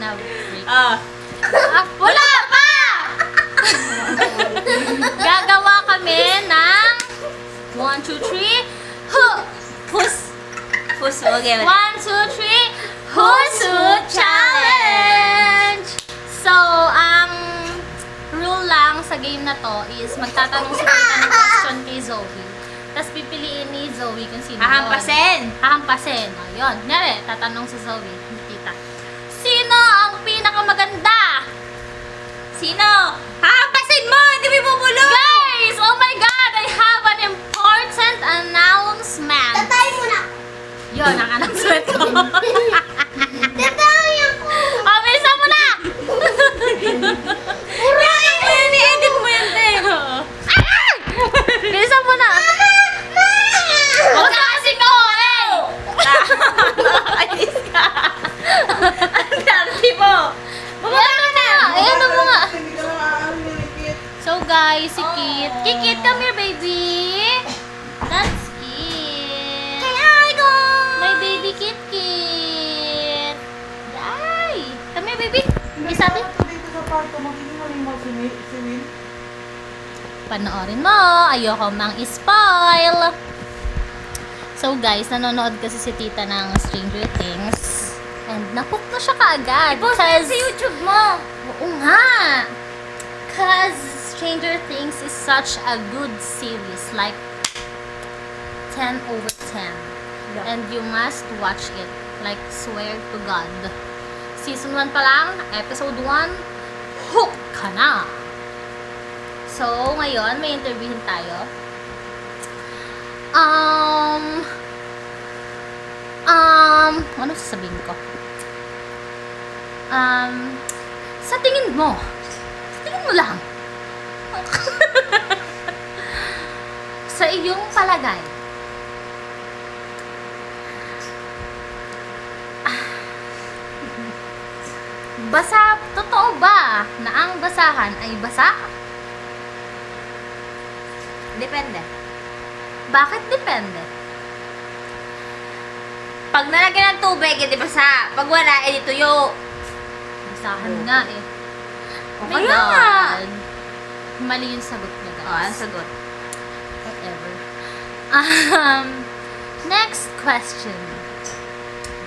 na break. Wala pa! Gagawa kami ng 1, 2, 3 Puso, okay. 1, 2, 3 Husu Challenge! So, ang rule lang sa game na to is magtatanong si Tita ng question kay Zoe. Tapos pipiliin ni Zoe kung sino Hahampasin. yun. Hahampasin. O, yun. Nyari, tatanong si Zoe. Ni Tita. Sino ang pinakamaganda? Sino? Hahampasin mo! Hindi mo ibubulong! Guys! Oh my God! I have an important announcement. Tatay mo na. Yun, ang announcement ko. Tatay ako. Oh, bilisan mo na! I-edit mo yan, te. Ay! Bilisan mo na! Huwag ka kasi kauhin! Alis ka. Ang dami mo. Bumaba ka na! Ayan na mo nga. Hindi ka lang aaral ni Kit. So guys, si Kit. Kikit, come here, baby. That's Kit. Hi, go! My baby Kit Kit. Ay! Come here, baby. Kiss natin. Dito sa parto, magiging mo si Will. Panoorin mo. Ayoko mang spoil. So guys, nanonood kasi si tita ng Stranger Things. And nahook na siya kaagad. Post mo sa YouTube mo. Oo nga. Cause Stranger Things is such a good series. Like 10 over 10. And you must watch it. Like, swear to God. Season 1 pa lang, episode 1, hook ka na. So, ngayon, may interviewin tayo. Ano sasabihin ko? Sa tingin mo lang, sa iyong palagay, totoo ba na ang basahan ay basa? Depende. Bakit depende? Pag nalagyan ng tubig, hindi basa. Pag wala, edi tuyo. Basahan nga eh. Oh my Kaya nga. God. Mali yung sagot niya, guys. Ang sagot. Whatever. Next question.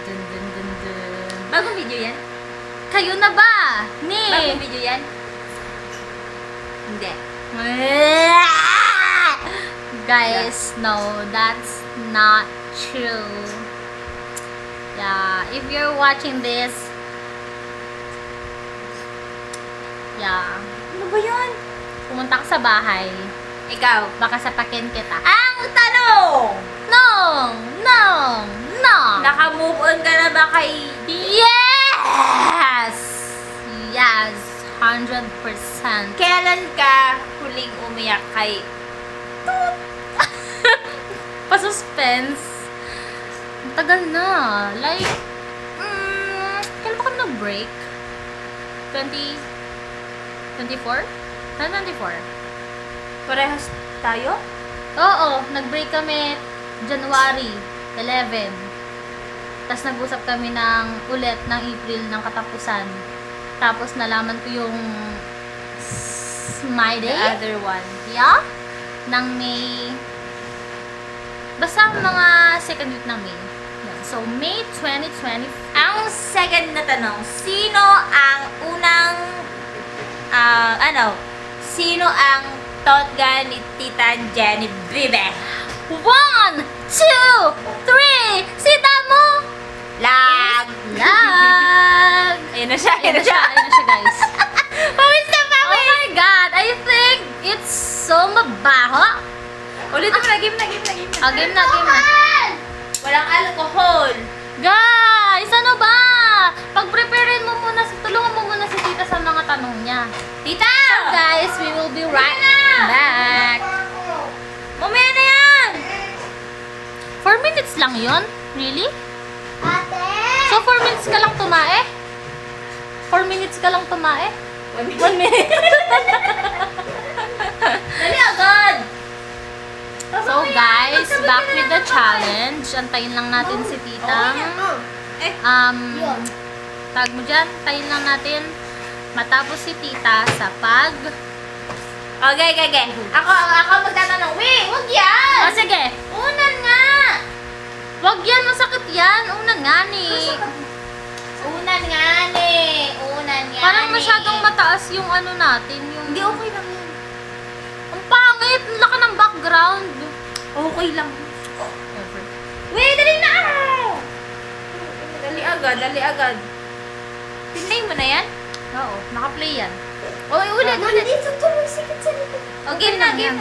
Dun, dun, dun, dun. Bagong video yan? Kayo na ba? Ni? Bagong video yan? Hindi. Guys, no, that's not true. Yeah, if you're watching this, yeah, Ano ba yan? pumunta ka sa bahay, Ikaw. baka sapakin kita. Ang tanong! No! Naka-move on ka na ba kay... Yes! Yes, 100%. Kailan ka huling umiyak kay... Pa-suspense. Ang tagal na. Like, kailan ba kami nag-break? 24? 24? Parehas tayo? Oo, nag-break kami January 11. Tapos nag-usap kami ng ulit ng April ng katapusan. Tapos nalaman ko yung My The Day. other one. Yeah? Ng May. Basta mga second week ng May. Yan. So, May 2020. Ang second na tanong, sino ang unang... Sino ang totga ni Tita Jenny Bibe? 1, 2, 3! Sita mo! Lag! Lag! Ayun na siya, Ayun na siya, guys. Pawis na Oh pawis! my God! I think it's so mabaho. Ulit mo na, game na. Game na. Walang alcohol. Guys, ano ba? Pag-preparein mo muna, tulungan mo muna si tita sa mga tanong niya. Tita! So guys, we will be right back. Mamaya na yan! 4 minutes lang yon? Really? Ate! So 4 minutes ka lang tumae? 4 minutes ka lang tumae? 1 minute. Dali agad! So guys, back with the challenge. Antayin lang natin si tita. Yun. tag mo dyan, tayin lang natin matapos si tita sa pag... Okay. Ako magtatanong. Wait, huwag yan! O sige, Unan nga! wag yan, masakit yan. Unan nga ni. Unan nga ni. Parang masyadong mataas yung ano natin. Yung... Hindi, okay lang yan. Ang pangit, ang laka ng background. Okay lang. Wait, dali na! Dali agad. Tinlay mo na yan? Oo, naka-play yan. Ulit. Dito tuloy, sikit sa likod. O, game na. lang yan.